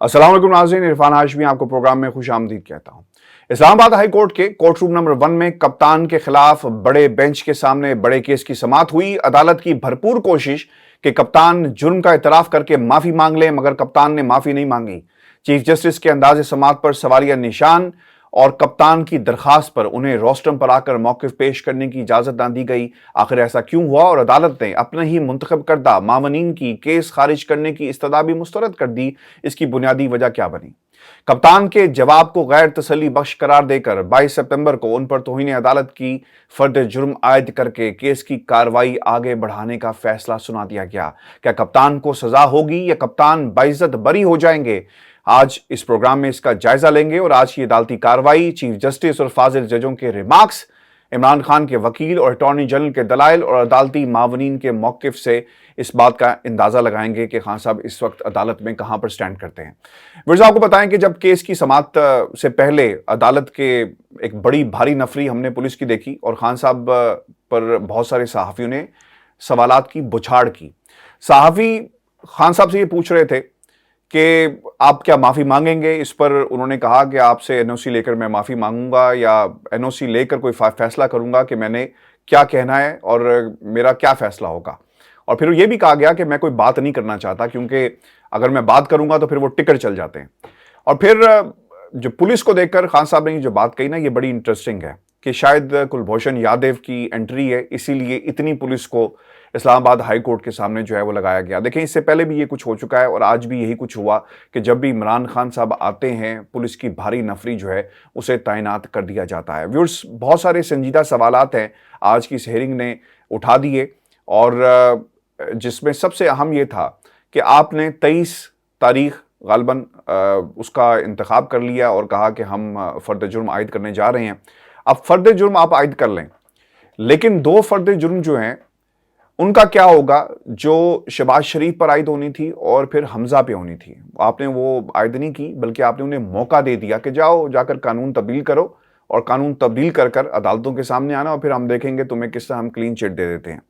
अस्सलाम वालेकुम नाज़रीन, इरफान हाशमी आपको प्रोग्राम में खुश आमदीद कहता हूं। इस्लामाबाद हाई कोर्ट के कोर्ट रूम नंबर 1 में कप्तान के खिलाफ बड़े बेंच के सामने बड़े केस की समाअत हुई। अदालत की भरपूर कोशिश कि कप्तान जुर्म का इतराफ करके माफी मांग ले, मगर कप्तान ने माफी नहीं मांगी। चीफ जस्टिस के अंदाज समाअत पर सवालिया निशान और कप्तान की दरखास्त पर उन्हें रोस्टम पर आकर मौक़िफ़ पेश करने की इजाजत ना दी गई। आखिर ऐसा क्यों हुआ और अदालत ने अपने ही मुंतखब करदा मामनीन की केस खारिज करने की इस्तदा भी मुस्तरद कर दी? इसकी बुनियादी वजह क्या बनी? कप्तान के जवाब को गैर तसल्ली बख्श करार देकर 22 सितंबर को उन पर तौहीन अदालत की फर्द जुर्म आयद करके केस की कार्रवाई आगे बढ़ाने का फैसला सुना दिया गया। क्या कप्तान को सजा होगी या कप्तान बाइज्जत बरी हो जाएंगे? आज इस प्रोग्राम में इसका जायजा लेंगे और आज की अदालती कार्रवाई, चीफ जस्टिस और फाजिल जजों के रिमार्क्स, इमरान खान के वकील और अटॉर्नी जनरल के दलाइल और अदालती मावनीन के मौक़िफ़ से इस बात का अंदाज़ा लगाएंगे कि खान साहब इस वक्त अदालत में कहाँ पर स्टैंड करते हैं। विर्ज़ आपको बताएं कि जब केस की समाअत से पहले अदालत के एक बड़ी भारी नफरी हमने पुलिस की देखी और खान साहब पर बहुत सारे सहाफ़ियों ने सवालात की बुछाड़ की। सहाफ़ी खान साहब से ये पूछ रहे थे कि आप क्या माफ़ी मांगेंगे? इस पर उन्होंने कहा कि आपसे एनओसी लेकर मैं माफ़ी मांगूंगा या एनओसी लेकर कोई फैसला करूंगा कि मैंने क्या कहना है और मेरा क्या फैसला होगा। और फिर ये भी कहा गया कि मैं कोई बात नहीं करना चाहता, क्योंकि अगर मैं बात करूंगा तो फिर वो टिकट चल जाते हैं। और फिर जो पुलिस को देखकर खान साहब ने जो बात कही ना, ये बड़ी इंटरेस्टिंग है कि शायद कुलभूषण यादव की एंट्री है, इसीलिए इतनी पुलिस को इस्लामाबाद हाई कोर्ट के सामने जो है वो लगाया गया। देखें, इससे पहले भी ये कुछ हो चुका है और आज भी यही कुछ हुआ कि जब भी इमरान खान साहब आते हैं, पुलिस की भारी नफरी जो है उसे तैनात कर दिया जाता है। व्यूअर्स, बहुत सारे संजीदा सवालात हैं आज की इस हेयरिंग ने उठा दिए और जिसमें सबसे अहम ये था कि आपने 23 तारीख गालबन उसका इंतखाब कर लिया और कहा कि हम फर्द जुर्म आयद करने जा रहे हैं। अब फर्द जुर्म आप आयद कर लें, लेकिन 2 फर्द जुर्म जो हैं उनका क्या होगा जो शहबाज शरीफ पर आयद होनी थी और फिर हमजा पे होनी थी? आपने वो आयद नहीं की, बल्कि आपने उन्हें मौका दे दिया कि जाओ जाकर कानून तब्दील करो और कानून तब्दील कर कर अदालतों के सामने आना और फिर हम देखेंगे तुम्हें किस तरह हम क्लीन चिट दे देते हैं।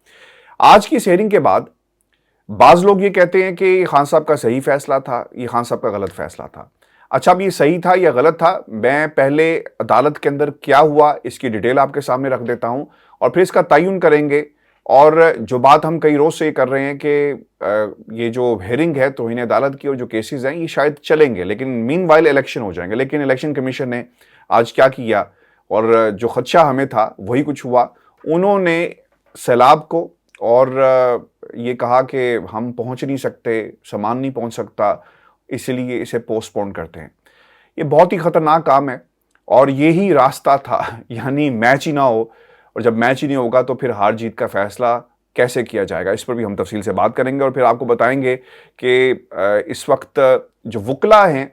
आज की इस हेयरिंग के बाद बाज लोग ये कहते हैं कि खान साहब का सही फैसला था, ये खान साहब का गलत फैसला था। अच्छा, अब ये सही था या गलत था, मैं पहले अदालत के अंदर क्या हुआ इसकी डिटेल आपके सामने रख देता हूं और फिर इसका तयन करेंगे। और जो बात हम कई रोज से कर रहे हैं कि ये जो हेयरिंग है तौहीन अदालत की और जो केसेस हैं ये शायद चलेंगे, लेकिन मीनवाइल इलेक्शन हो जाएंगे। लेकिन इलेक्शन कमीशन ने आज क्या किया और जो खदशा हमें था वही कुछ हुआ। उन्होंने सैलाब को और ये कहा कि हम पहुंच नहीं सकते, सामान नहीं पहुंच सकता, इसलिए इसे पोस्टपोन करते हैं। ये बहुत ही खतरनाक काम है और यही रास्ता था, यानी मैच ही ना हो, और जब मैच ही नहीं होगा तो फिर हार जीत का फैसला कैसे किया जाएगा, इस पर भी हम तफसील से बात करेंगे। और फिर आपको बताएंगे कि इस वक्त जो वकला हैं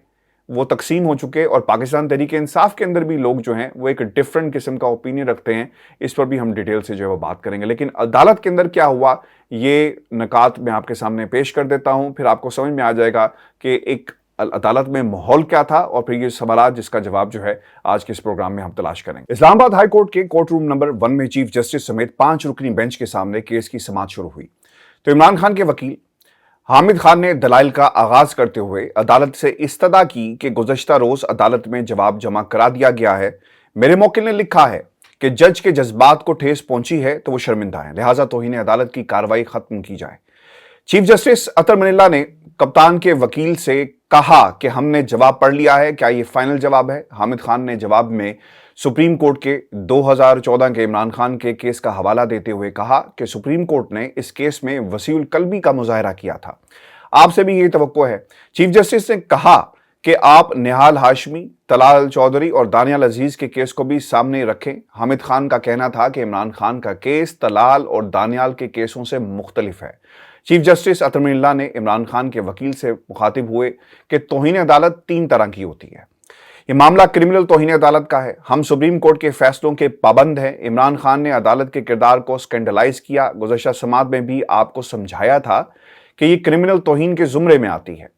वो तकसीम हो चुके और पाकिस्तान तहरीक इंसाफ के अंदर भी लोग जो हैं वो एक डिफरेंट किस्म का ओपिनियन रखते हैं। इस पर भी हम डिटेल से जो है वो बात करेंगे। लेकिन अदालत के अंदर क्या हुआ ये नकात मैं आपके सामने पेश कर देता हूं, फिर आपको समझ में आ जाएगा कि एक अदालत में माहौल क्या था और फिर ये सवाल जिसका जवाब जो है आज के इस प्रोग्राम में हम तलाश करेंगे। इस्लामाबाद हाई कोर्ट के कोर्ट रूम नंबर 1 में चीफ जस्टिस समेत 5 रुकनी बेंच के सामने केस की समाअत शुरू हुई तो इमरान खान के वकील हामिद खान ने दलाइल का आगाज करते हुए अदालत से इस्तदा की कि गुज़श्ता रोज अदालत में जवाब जमा करा दिया गया है। मेरे मौकिल ने लिखा है कि जज के जज्बात को ठेस पहुंची है तो वो शर्मिंदा है, लिहाजा तौहीन अदालत की कार्रवाई खत्म की जाए। चीफ जस्टिस अतर मनिल्ला ने कप्तान के वकील से कहा कि हमने जवाब पढ़ लिया है, क्या ये फाइनल जवाब है? हामिद खान ने जवाब में सुप्रीम कोर्ट के 2014 के इमरान खान के केस का हवाला देते हुए कहा कि सुप्रीम कोर्ट ने इस केस में वसीउल कल्बी का मुजाहरा किया था। आपसे भी यही तवक्को है। चीफ जस्टिस ने कहा कि आप निहाल हाशमी, तलाल चौधरी और दानियाल अजीज के केस को भी सामने रखें। हामिद खान का कहना था कि इमरान खान का केस तलाल और दानियाल के केसों से मुख्तलिफ है। चीफ जस्टिस अतर मनिल्ला ने इमरान खान के वकील से मुखातिब हुए कि तौहीन अदालत 3 तरह की होती है। ये मामला क्रिमिनल तौहीन अदालत का है। हम सुप्रीम कोर्ट के फैसलों के पाबंद हैं। इमरान खान ने अदालत के किरदार को स्कैंडलाइज किया। गुज़श्ता समाअत में भी आपको समझाया था कि ये क्रिमिनल तौहीन के जुमरे में आती है।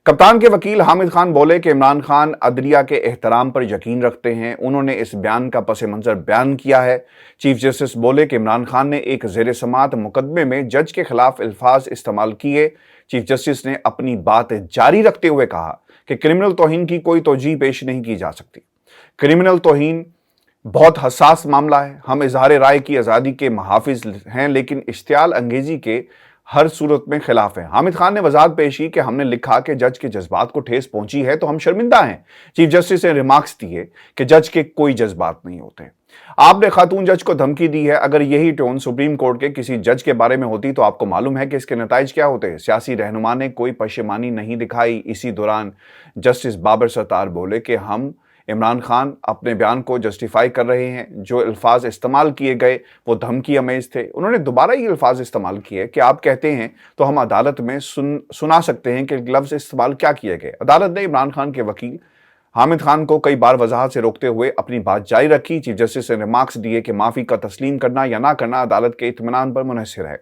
कप्तान के वकील हामिद खान बोले कि इमरान खान अदलिया के एहतराम पर यकीन रखते हैं। उन्होंने इस बयान का पस मंजर बयान किया है। चीफ जस्टिस बोले कि इमरान खान ने एक ज़ेर समाअत मुकदमे में जज के खिलाफ अल्फाज इस्तेमाल किए। चीफ जस्टिस ने अपनी बात जारी रखते हुए कहा कि क्रिमिनल तौहीन की कोई तौजीह पेश नहीं की जा सकती। क्रिमिनल तौहीन बहुत हसास मामला है। हम इजहार राय की आज़ादी के मुहाफिज हैं, लेकिन इश्तियाल अंगेजी के हर सूरत में खिलाफ है। हामिद खान ने वजाहत पेश की कि हमने लिखा कि जज के जज्बात को ठेस पहुंची है तो हम शर्मिंदा हैं। चीफ जस्टिस ने रिमार्क्स दिए कि जज के कोई जज्बात नहीं होते। आपने खातून जज को धमकी दी है। अगर यही टोन सुप्रीम कोर्ट के किसी जज के बारे में होती तो आपको मालूम है कि इसके नताइज क्या होते। सियासी रहनुमा ने कोई पशेमानी नहीं दिखाई। इसी दौरान जस्टिस बाबर सत्तार बोले कि हम इमरान खान अपने बयान को जस्टिफाई कर रहे हैं। जो अल्फाज इस्तेमाल किए गए वो धमकी अमेज थे। उन्होंने दोबारा ये अल्फाज इस्तेमाल किए कि आप कहते हैं तो हम अदालत में सुना सकते हैं कि लफ्ज इस्तेमाल क्या किए गए। अदालत ने इमरान खान के वकील हामिद खान को कई बार वजाहत से रोकते हुए अपनी बात जारी रखी। चीफ जस्टिस ने रिमार्क्स दिए कि माफी का तस्लीम करना या ना करना अदालत के इत्मीनान पर मुनहसर है।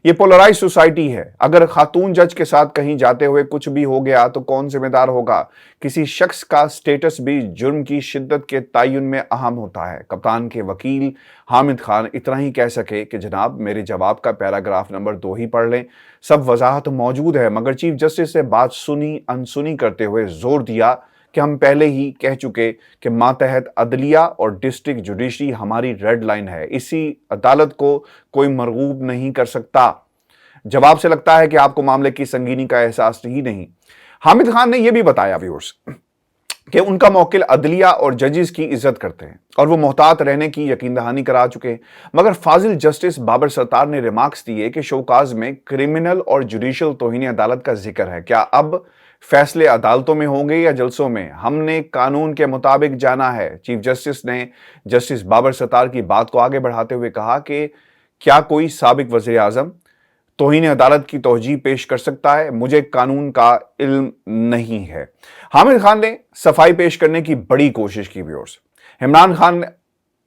ये पोलराइज सोसाइटी है। अगर खातून जज के साथ कहीं जाते हुए कुछ भी हो गया तो कौन जिम्मेदार होगा। किसी शख्स का स्टेटस भी जुर्म की शिद्दत के तयन में अहम होता है। कप्तान के वकील हामिद खान इतना ही कह सके कि जनाब मेरे जवाब का पैराग्राफ नंबर 2 ही पढ़ लें, सब वजाहत मौजूद है। मगर चीफ जस्टिस ने बात सुनी अनसुनी करते हुए जोर दिया कि हम पहले ही कह चुके कि मातहत अदलिया और डिस्ट्रिक्ट जुडिशरी हमारी रेड लाइन है। इसी अदालत को कोई मरगूब नहीं कर सकता। जवाब से लगता है कि आपको मामले की संगीनी का एहसास ही नहीं। हामिद खान ने यह भी बताया व्यूअर्स कि उनका मौकिल अदलिया और जजेस की इज्जत करते हैं और वो मोहतात रहने की यकीन दहानी करा चुके हैं। मगर फाजिल जस्टिस बाबर सत्तार ने रिमार्क्स दिए कि शोकाज में क्रिमिनल और जुडिशल तौहीन अदालत का जिक्र है। क्या अब फैसले अदालतों में होंगे या जलसों में? हमने कानून के मुताबिक जाना है। चीफ जस्टिस ने जस्टिस बाबर सत्तार की बात को आगे बढ़ाते हुए कहा कि क्या कोई साबिक वज़ीर आज़म तौहीन अदालत की तौजीह पेश कर सकता है? मुझे कानून का इल्म नहीं है। हामिद खान ने सफाई पेश करने की बड़ी कोशिश की व्यूअर्स। इमरान खान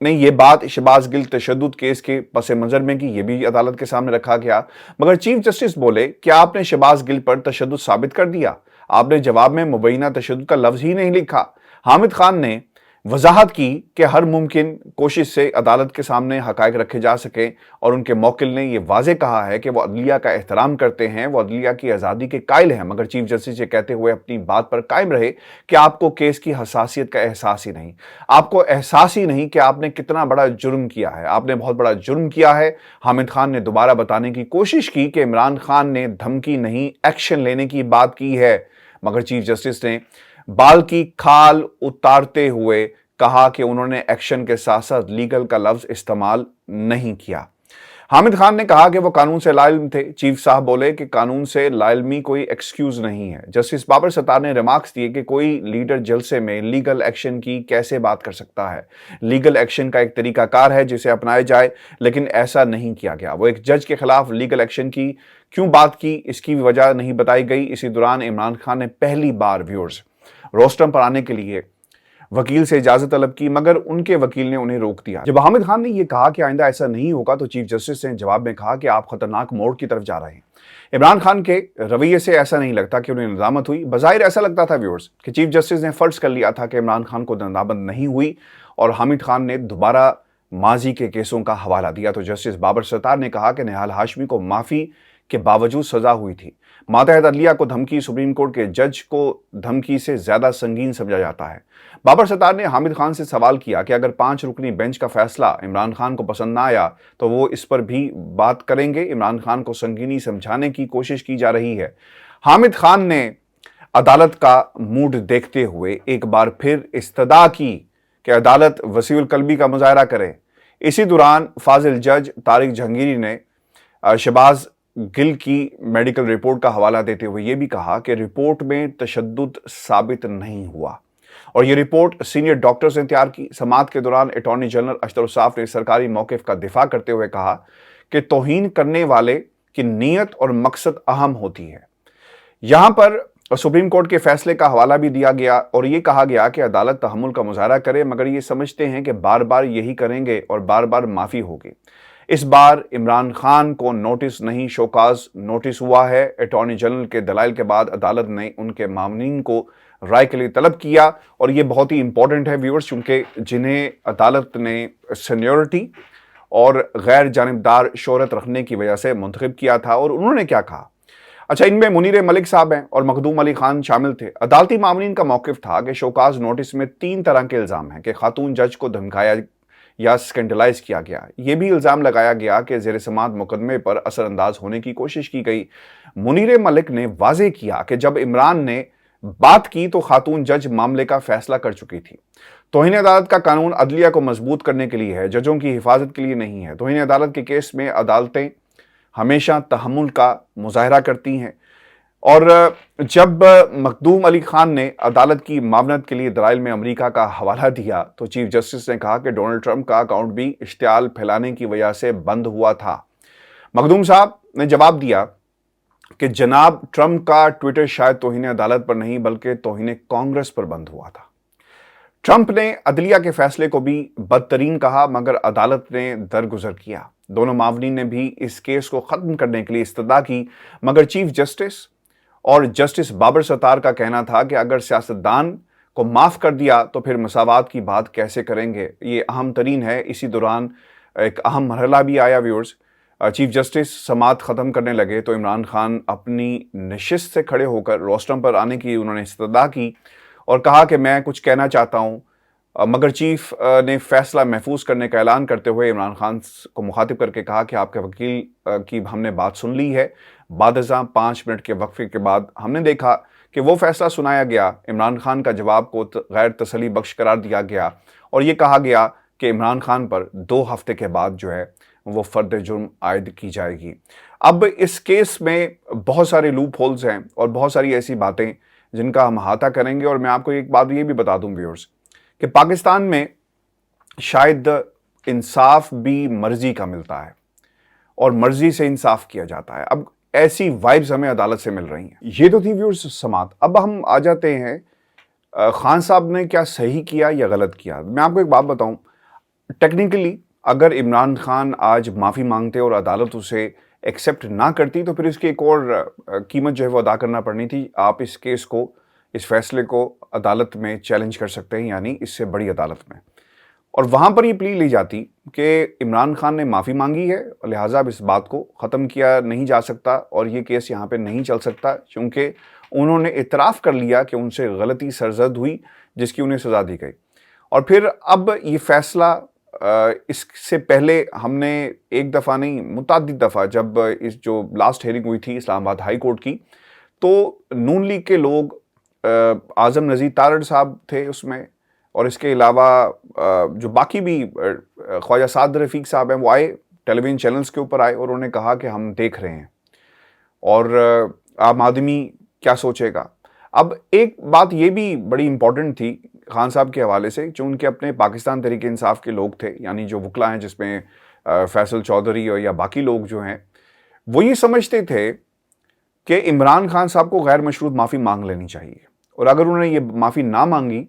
ने यह बात शहबाज गिल तशद्दुद केस के पस मंजर में की, यह भी अदालत के सामने रखा गया। मगर चीफ जस्टिस बोले क्या आपने शहबाज गिल पर तशद्दुद साबित कर दिया? आपने जवाब में मुबैना तशद्दुद का लफ्ज ही नहीं लिखा। हामिद खान ने वजाहत की कि हर मुमकिन कोशिश से अदालत के सामने हकायक रखे जा सके और उनके मौकिल ने यह वाजे कहा है कि वो अदलिया का एहतराम करते हैं, वो अदलिया की आज़ादी के कायल हैं। मगर चीफ जस्टिस ये कहते हुए अपनी बात पर कायम रहे कि आपको केस की हसासियत का एहसास ही नहीं, आपको एहसास ही नहीं कि आपने कितना बड़ा जुर्म किया है। आपने बहुत बड़ा जुर्म किया है। हामिद खान ने दोबारा बताने की कोशिश की कि इमरान खान ने धमकी नहीं एक्शन लेने की बात की है। मगर चीफ जस्टिस ने बाल की खाल उतारते हुए कहा कि उन्होंने एक्शन के साथ साथ लीगल का लफ्ज इस्तेमाल नहीं किया। हामिद खान ने कहा कि वो कानून से लाइल्म थे। चीफ साहब बोले कि कानून से लाइल्मी कोई एक्सक्यूज नहीं है। जस्टिस बाबर सत्तार ने रिमार्क्स दिए कि कोई लीडर जलसे में लीगल एक्शन की कैसे बात कर सकता है। लीगल एक्शन का एक तरीकाकार है जिसे अपनाया जाए, लेकिन ऐसा नहीं किया गया। वो एक जज के खिलाफ लीगल एक्शन की क्यों बात की, इसकी वजह नहीं बताई गई। इसी दौरान इमरान खान ने पहली बार व्यूअर्स रोस्टम पर आने के लिए वकील से इजाजत तलब की, मगर उनके वकील ने उन्हें रोक दिया। जब हामिद खान ने यह कहा कि आइंदा ऐसा नहीं होगा तो चीफ जस्टिस ने जवाब में कहा कि आप खतरनाक मोड़ की तरफ जा रहे हैं। इमरान खान के रवैये से ऐसा नहीं लगता कि उन्हें नदामत हुई। बज़ाहिर ऐसा लगता था व्यूअर्स कि चीफ जस्टिस ने फर्ज कर लिया था कि इमरान खान को नदामत नहीं हुई और हामिद खान ने दोबारा माजी के केसों का हवाला दिया। तो जस्टिस बाबर सत्तार ने कहा कि निहाल हाशमी को माफी के बावजूद सजा हुई थी। मातहत अदलिया को धमकी सुप्रीम कोर्ट के जज को धमकी से ज्यादा संगीन समझा जाता है। बाबर सत्तार ने हामिद खान से सवाल किया कि अगर 5 रुकनी बेंच का फैसला इमरान खान को पसंद ना आया तो वो इस पर भी बात करेंगे। इमरान खान को संगीनी समझाने की कोशिश की जा रही है। हामिद खान ने अदालत का मूड देखते हुए एक बार फिर इस्तदा की कि अदालत वसीउल कल्बी का मुजाहरा करे। इसी दौरान फाजिल जज तारिक जहांगीरी ने शहबाज गिल की मेडिकल रिपोर्ट का हवाला देते हुए यह भी कहा कि रिपोर्ट में तशद्दुद साबित नहीं हुआ और यह रिपोर्ट सीनियर डॉक्टर्स ने तैयार की। समाअत के दौरान अटॉर्नी जनरल अशरफ ने सरकारी मौक़िफ़ का दिफा करते हुए कहा कि तौहीन करने वाले की नीयत और मकसद अहम होती है। यहां पर सुप्रीम कोर्ट के फैसले का हवाला भी दिया गया और यह कहा गया कि अदालत तहम्मुल का मुजाहरा करे, मगर ये समझते हैं कि बार बार यही करेंगे और बार बार माफ़ी होगी। इस बार इमरान खान को नोटिस नहीं शोकाज नोटिस हुआ है। अटॉर्नी जनरल के दलाइल के बाद अदालत ने उनके मामलीन को राय के लिए तलब किया और ये बहुत ही इंपॉर्टेंट है व्यूअर्स, क्योंकि जिन्हें अदालत ने सीनियरिटी और गैर जानिबदार शोहरत रखने की वजह से मुंतखब किया था। और उन्होंने क्या कहा, अच्छा, इनमें मुनीर मलिक साहब हैं और मखदूम अली खान शामिल थे। अदालती मामलीन का मौक़िफ़ था कि शोकाज नोटिस में 3 तरह के इल्ज़ाम हैं कि खातून जज को धमकाया या स्कैंडलाइज किया गया। ये भी इल्ज़ाम लगाया गया कि ज़ेर समाअत मुकदमे पर असरअंदाज होने की कोशिश की गई। मुनीर मलिक ने वाज़ेह किया कि जब इमरान ने बात की तो खातून जज मामले का फैसला कर चुकी थी। तौहीन अदालत का कानून अदलिया को मजबूत करने के लिए है, जजों की हिफाजत के लिए नहीं है। तौहीन अदालत के केस में अदालतें हमेशा तहम्मुल का मुजाहरा करती हैं। और जब मखदूम अली खान ने अदालत की मावनत के लिए दलाइल में अमेरिका का हवाला दिया तो चीफ जस्टिस ने कहा कि डोनाल्ड ट्रंप का अकाउंट भी इश्तियाल फैलाने की वजह से बंद हुआ था। मखदूम साहब ने जवाब दिया कि जनाब ट्रंप का ट्विटर शायद तौहीन अदालत पर नहीं बल्कि तौहीन कांग्रेस पर बंद हुआ था। ट्रंप ने अदलिया के फैसले को भी बदतरीन कहा मगर अदालत ने दरगुजर किया। दोनों मावनीन ने भी इस केस को खत्म करने के लिए इस्तदा की मगर चीफ जस्टिस और जस्टिस बाबर सत्तार का कहना था कि अगर सियासतदान को माफ़ कर दिया तो फिर मसावात की बात कैसे करेंगे। ये अहम तरीन है। इसी दौरान एक अहम मरहला भी आया व्यूअर्स। चीफ जस्टिस समाअत ख़त्म करने लगे तो इमरान खान अपनी नशिस्त से खड़े होकर रोस्टम पर आने की उन्होंने इस्तदा की और कहा कि मैं कुछ कहना चाहता हूँ, मगर चीफ ने फैसला महफूज करने का ऐलान करते हुए इमरान खान को मुखातिब करके कहा कि आपके वकील की हमने बात सुन ली है। बादशाह 5 मिनट के वक्फे के बाद हमने देखा कि वो फैसला सुनाया गया। इमरान खान का जवाब को गैर तसली बख्श करार दिया गया और ये कहा गया कि इमरान खान पर 2 हफ्ते के बाद जो है वो फर्द जुर्म आयद की जाएगी। अब इस केस में बहुत सारे लूप होल्स हैं और बहुत सारी ऐसी बातें जिनका हम अहाता करेंगे। और मैं आपको एक बात ये भी बता दूं व्यूअर्स कि पाकिस्तान में शायद इंसाफ भी मर्जी का मिलता है और मर्जी से इंसाफ किया जाता है। अब ऐसी वाइब्स हमें अदालत से मिल रही हैं। ये तो थी व्यूअर्स समाअत। अब हम आ जाते हैं खान साहब ने क्या सही किया या गलत किया। मैं आपको एक बात बताऊं, टेक्निकली अगर इमरान खान आज माफ़ी मांगते और अदालत उसे एक्सेप्ट ना करती तो फिर इसकी एक और कीमत जो है वो अदा करना पड़नी थी। आप इस केस को, इस फैसले को अदालत में चैलेंज कर सकते हैं, यानी इससे बड़ी अदालत में, और वहाँ पर ये प्ली ली जाती कि इमरान खान ने माफ़ी मांगी है और लिहाजा अब इस बात को ख़त्म किया नहीं जा सकता और ये केस यहाँ पे नहीं चल सकता क्योंकि उन्होंने इतराफ़ कर लिया कि उनसे गलती सरजद हुई जिसकी उन्हें सज़ा दी गई। और फिर अब ये फ़ैसला, इससे पहले हमने एक दफ़ा नहीं मुतअद्दिद दफ़ा जब इस जो लास्ट हेयरिंग हुई थी इस्लामाबाद हाई कोर्ट की, तो नून लीग के लोग, आज़म नज़ीर तारड़ साहब थे उसमें, और इसके अलावा जो बाकी भी ख्वाजा साद रफ़ीक साहब हैं वो आए, टेलीविज़न चैनल्स के ऊपर आए और उन्होंने कहा कि हम देख रहे हैं और आम आदमी क्या सोचेगा। अब एक बात ये भी बड़ी इम्पॉर्टेंट थी खान साहब के हवाले से, जो उनके अपने पाकिस्तान तहरीक इंसाफ के लोग थे, यानी जो वकला हैं जिसमें फैसल चौधरी और या बाकी लोग जो हैं, वो ये समझते थे कि इमरान खान साहब को गैर मशरूत माफ़ी मांग लेनी चाहिए और अगर उन्होंने ये माफ़ी ना मांगी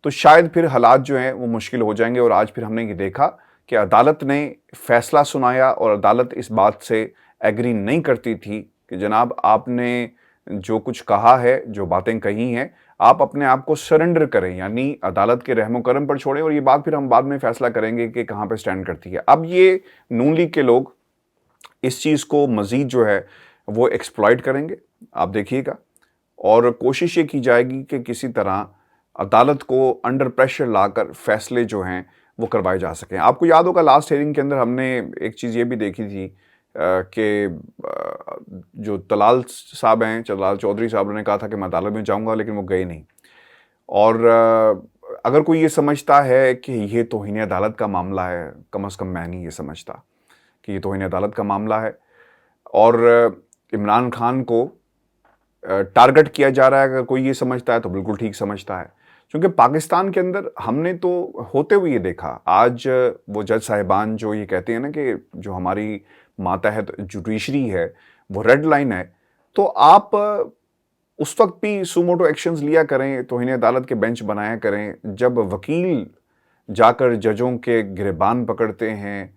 तो शायद फिर हालात जो हैं वो मुश्किल हो जाएंगे। और आज फिर हमने ये देखा कि अदालत ने फ़ैसला सुनाया और अदालत इस बात से एग्री नहीं करती थी कि जनाब आपने जो कुछ कहा है, जो बातें कही हैं, आप अपने आप को सरेंडर करें, यानी अदालत के रहमो करम पर छोड़ें और ये बात फिर हम बाद में फ़ैसला करेंगे कि कहाँ पे स्टैंड करती है। अब ये नून लीग के लोग इस चीज़ को मज़ीद जो है वो एक्सप्लॉइट करेंगे, आप देखिएगा, और कोशिश ये की जाएगी कि किसी तरह अदालत को अंडर प्रेशर लाकर फैसले जो हैं वो करवाए जा सकें। आपको याद होगा लास्ट हेयरिंग के अंदर हमने एक चीज़ ये भी देखी थी कि जो तलाल साहब हैं, तलाल चौधरी साहब ने कहा था कि मैं अदालत में जाऊंगा, लेकिन वो गए नहीं। और अगर कोई ये समझता है कि ये तौहीन अदालत का मामला है, कम से कम मैं नहीं ये समझता कि ये तौहीन अदालत का मामला है और इमरान खान को टारगेट किया जा रहा है, अगर कोई ये समझता है तो बिल्कुल ठीक समझता है। क्योंकि पाकिस्तान के अंदर हमने तो होते हुए ये देखा, आज वो जज साहिबान जो ये कहते हैं ना कि जो हमारी मातहत जुडिशरी है वो रेड लाइन है, तो आप उस वक्त भी सुमोटो एक्शंस लिया करें, तौहीन अदालत के बेंच बनाया करें जब वकील जाकर जजों के गिरबान पकड़ते हैं,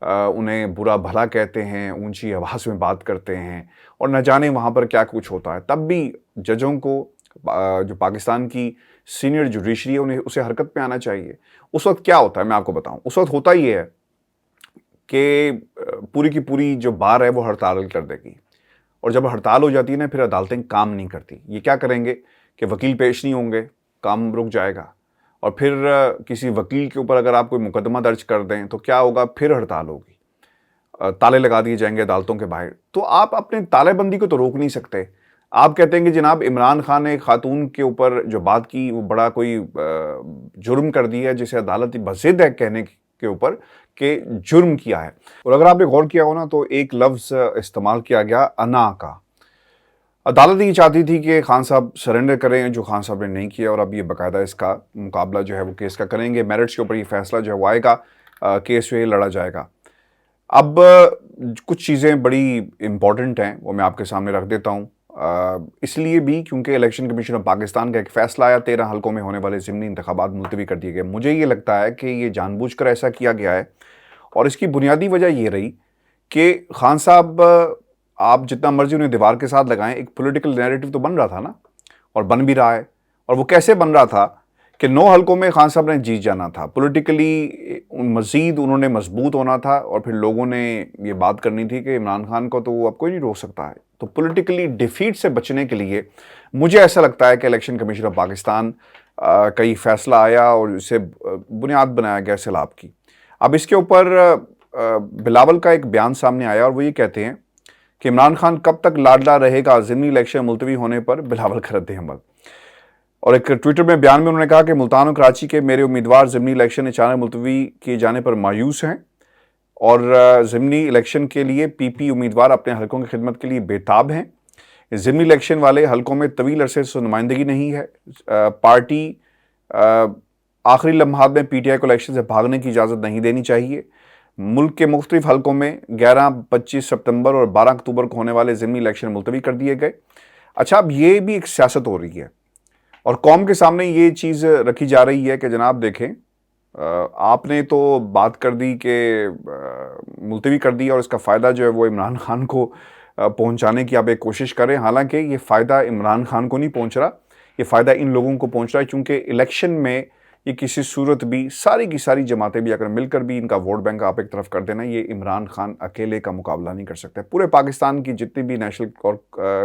उन्हें बुरा भला कहते हैं, ऊंची आवाज़ में बात करते हैं और न जाने वहाँ पर क्या कुछ होता है। तब भी जजों को, जो पाकिस्तान की सीनियर जुडिशरी है, उन्हें उसे हरकत पे आना चाहिए। उस वक्त क्या होता है मैं आपको बताऊं, उस वक्त होता ये है कि पूरी की पूरी जो बार है वो हड़ताल कर देगी اور جب ہڑتال ہو جاتی ہے نا پھر عدالتیں کام نہیں کرتی. یہ کیا کریں گے کہ وکیل پیش نہیں ہوں گے, کام رک جائے گا, اور پھر کسی وکیل کے اوپر اگر آپ کوئی مقدمہ درج کر دیں تو کیا ہوگا, پھر ہڑتال ہوگی, تالے لگا دیے جائیں گے عدالتوں کے باہر. تو آپ اپنے تالے بندی کو تو روک نہیں سکتے. آپ کہتے ہیں کہ جناب عمران خان نے ایک خاتون کے اوپر جو بات کی وہ بڑا کوئی جرم کر دیا ہے جسے عدالت بضد ہے کہنے کے اوپر کہ جرم کیا ہے. اور اگر آپ نے غور کیا ہو نا تو ایک لفظ استعمال کیا گیا انا کا. عدالت یہ چاہتی تھی کہ خان صاحب سرنڈر کریں, جو خان صاحب نے نہیں کیا, اور اب یہ باقاعدہ اس کا مقابلہ جو ہے وہ کیس کا کریں گے, میرٹس کے اوپر یہ فیصلہ جو ہے وہ آئے گا, کیس جو یہ لڑا جائے گا. اب کچھ چیزیں بڑی امپورٹنٹ ہیں وہ میں آپ کے سامنے رکھ دیتا ہوں, اس لیے بھی کیونکہ الیکشن کمیشن آف پاکستان کا ایک فیصلہ آیا, 13 حلقوں میں ہونے والے ضمنی انتخابات ملتوی کر دیے گئے. مجھے یہ لگتا ہے کہ یہ جان بوجھ کر ایسا کیا گیا ہے, اور اس کی بنیادی وجہ یہ رہی کہ خان صاحب آپ جتنا مرضی انہیں دیوار کے ساتھ لگائیں, ایک پولیٹیکل نیریٹو تو بن رہا تھا نا, اور بن بھی رہا ہے. اور وہ کیسے بن رہا تھا کہ 9 حلقوں میں خان صاحب نے جیت جانا تھا, پولیٹیکلی مزید انہوں نے مضبوط ہونا تھا, اور پھر لوگوں نے یہ بات کرنی تھی کہ عمران خان کو تو وہ اب کوئی نہیں روک سکتا ہے. تو پولیٹیکلی ڈیفیٹ سے بچنے کے لیے مجھے ایسا لگتا ہے کہ الیکشن کمیشن آف پاکستان کا یہ فیصلہ آیا اور اسے بنیاد بنایا گیا سیلاب کی. اب اس کے اوپر بلاول کا ایک بیان سامنے آیا, اور وہ یہ کہتے ہیں کہ عمران خان کب تک لاڈلا رہے گا, ضمنی الیکشن ملتوی ہونے پر بلاول کا رد عمل. اور ایک ٹویٹر میں بیان میں انہوں نے کہا کہ ملتان و کراچی کے میرے امیدوار ضمنی الیکشن اچانک ملتوی کیے جانے پر مایوس ہیں, اور ضمنی الیکشن کے لیے پی پی امیدوار اپنے حلقوں کی خدمت کے لیے بےتاب ہیں. ضمنی الیکشن والے حلقوں میں طویل عرصے سے نمائندگی نہیں ہے. پارٹی آخری لمحات میں پی ٹی آئی کو الیکشن سے بھاگنے کی اجازت نہیں دینی چاہیے. ملک کے مختلف حلقوں میں 11, 25 سپتمبر اور 12 اکتوبر کو ہونے والے ضمنی الیکشن ملتوی کر دیے گئے. اچھا, اب یہ بھی ایک سیاست ہو رہی ہے, اور قوم کے سامنے یہ چیز رکھی جا رہی ہے کہ جناب دیکھیں, آپ نے تو بات کر دی کہ ملتوی کر دی, اور اس کا فائدہ جو ہے وہ عمران خان کو پہنچانے کی آپ ایک کوشش کریں. حالانکہ یہ فائدہ عمران خان کو نہیں پہنچ رہا, یہ فائدہ ان لوگوں کو پہنچ رہا ہے, کیونکہ الیکشن میں یہ کسی صورت بھی ساری کی ساری جماعتیں بھی اگر مل کر بھی ان کا ووٹ بینک آپ ایک طرف کر دینا, یہ عمران خان اکیلے کا مقابلہ نہیں کر سکتے. پورے پاکستان کی جتنی بھی نیشنل اور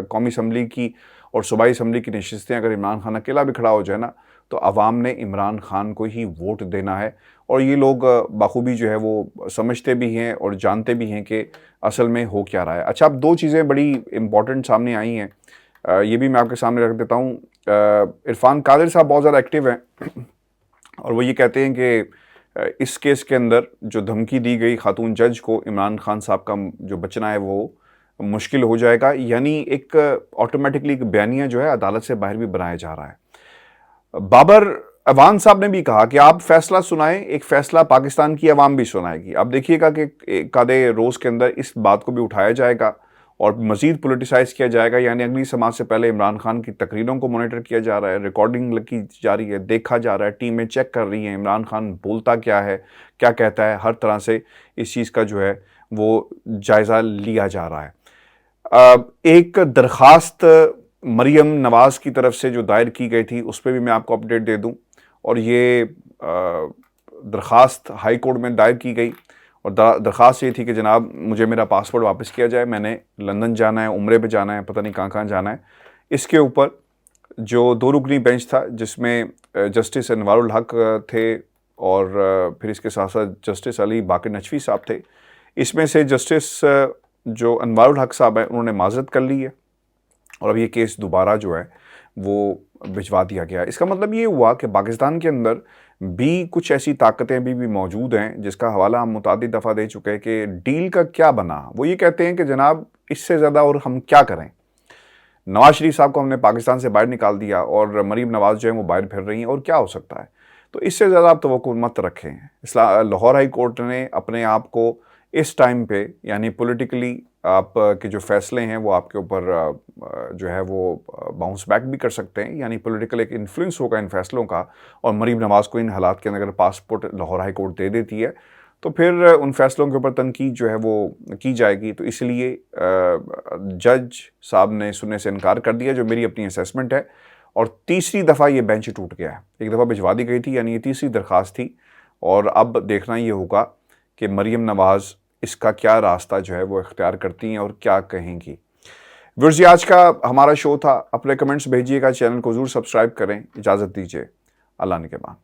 قومی اسمبلی کی اور صوبائی اسمبلی کی نشستیں اگر عمران خان اکیلا بھی کھڑا ہو جائے نا, تو عوام نے عمران خان کو ہی ووٹ دینا ہے. اور یہ لوگ بخوبی جو ہے وہ سمجھتے بھی ہیں اور جانتے بھی ہیں کہ اصل میں ہو کیا رہا ہے. اچھا, اب 2 چیزیں بڑی امپورٹنٹ سامنے آئی ہیں, یہ بھی میں آپ کے سامنے رکھ دیتا ہوں. عرفان قادر صاحب بہت زیادہ ایکٹیو ہیں, اور وہ یہ کہتے ہیں کہ اس کیس کے اندر جو دھمکی دی گئی خاتون جج کو, عمران خان صاحب کا جو بچنا ہے وہ مشکل ہو جائے گا. یعنی ایک آٹومیٹکلی ایک بیانیہ جو ہے عدالت سے باہر بھی بنایا جا رہا ہے. بابر ایوان صاحب نے بھی کہا کہ آپ فیصلہ سنائیں, ایک فیصلہ پاکستان کی عوام بھی سنائے گی. اب دیکھیے گا کہ ایک آدھے روز کے اندر اس بات کو بھی اٹھایا جائے گا اور مزید پولیٹیسائز کیا جائے گا. یعنی اگلی سماعت سے پہلے عمران خان کی تقریروں کو مانیٹر کیا جا رہا ہے, ریکارڈنگ لگی جا رہی ہے, دیکھا جا رہا ہے, ٹیمیں چیک کر رہی ہیں عمران خان بولتا کیا ہے, کیا کہتا ہے, ہر طرح سے اس چیز کا جو ہے وہ جائزہ لیا جا رہا ہے. ایک درخواست مریم نواز کی طرف سے جو دائر کی گئی تھی اس پہ بھی میں آپ کو اپڈیٹ دے دوں, اور یہ درخواست ہائی کورٹ میں دائر کی گئی, اور درخواست یہ تھی کہ جناب مجھے میرا پاسپورٹ واپس کیا جائے, میں نے لندن جانا ہے, عمرے پہ جانا ہے, پتہ نہیں کہاں کہاں جانا ہے. اس کے اوپر جو 2 رکنی بینچ تھا جس میں جسٹس انوار الحق تھے اور پھر اس کے ساتھ ساتھ جسٹس علی باقر نجفی صاحب تھے, اس میں سے جسٹس جو انوار الحق صاحب ہیں انہوں نے معذرت کر لی ہے, اور اب یہ کیس دوبارہ جو ہے وہ بھجوا دیا گیا. اس کا مطلب یہ ہوا کہ پاکستان کے اندر بھی کچھ ایسی طاقتیں بھی موجود ہیں جس کا حوالہ ہم متعدد دفعہ دے چکے ہیں کہ ڈیل کا کیا بنا. وہ یہ کہتے ہیں کہ جناب اس سے زیادہ اور ہم کیا کریں. نواز شریف صاحب کو ہم نے پاکستان سے باہر نکال دیا, اور مریم نواز جو ہے وہ باہر پھر رہی ہیں, اور کیا ہو سکتا ہے. تو اس سے زیادہ آپ توقع مت رکھیں. لاہور ہائی کورٹ نے اپنے آپ کو اس ٹائم پہ یعنی پولیٹیکلی آپ کے جو فیصلے ہیں وہ آپ کے اوپر جو ہے وہ باؤنس بیک بھی کر سکتے ہیں, یعنی پولیٹیکل ایک انفلوئنس ہوگا ان فیصلوں کا. اور مریم نواز کو ان حالات کے اندر اگر پاسپورٹ لاہور ہائی کورٹ دے دیتی ہے تو پھر ان فیصلوں کے اوپر تنقید جو ہے وہ کی جائے گی. تو اس لیے جج صاحب نے سننے سے انکار کر دیا, جو میری اپنی اسیسمنٹ ہے. اور تیسری دفعہ یہ بینچ ٹوٹ گیا ہے. ایک دفعہ بھجوا دی گئی تھی, یعنی یہ تیسری درخواست تھی, اور اب دیکھنا یہ ہوگا کہ مریم نواز اس کا کیا راستہ جو ہے وہ اختیار کرتی ہیں اور کیا کہیں گی. व्यूअर्स, ये आज का हमारा शो था. अपने कमेंट्स भेजिएगा, चैनल को जरूर सब्सक्राइब करें. इजाजत दीजिए. अल्लाह ने के बाद.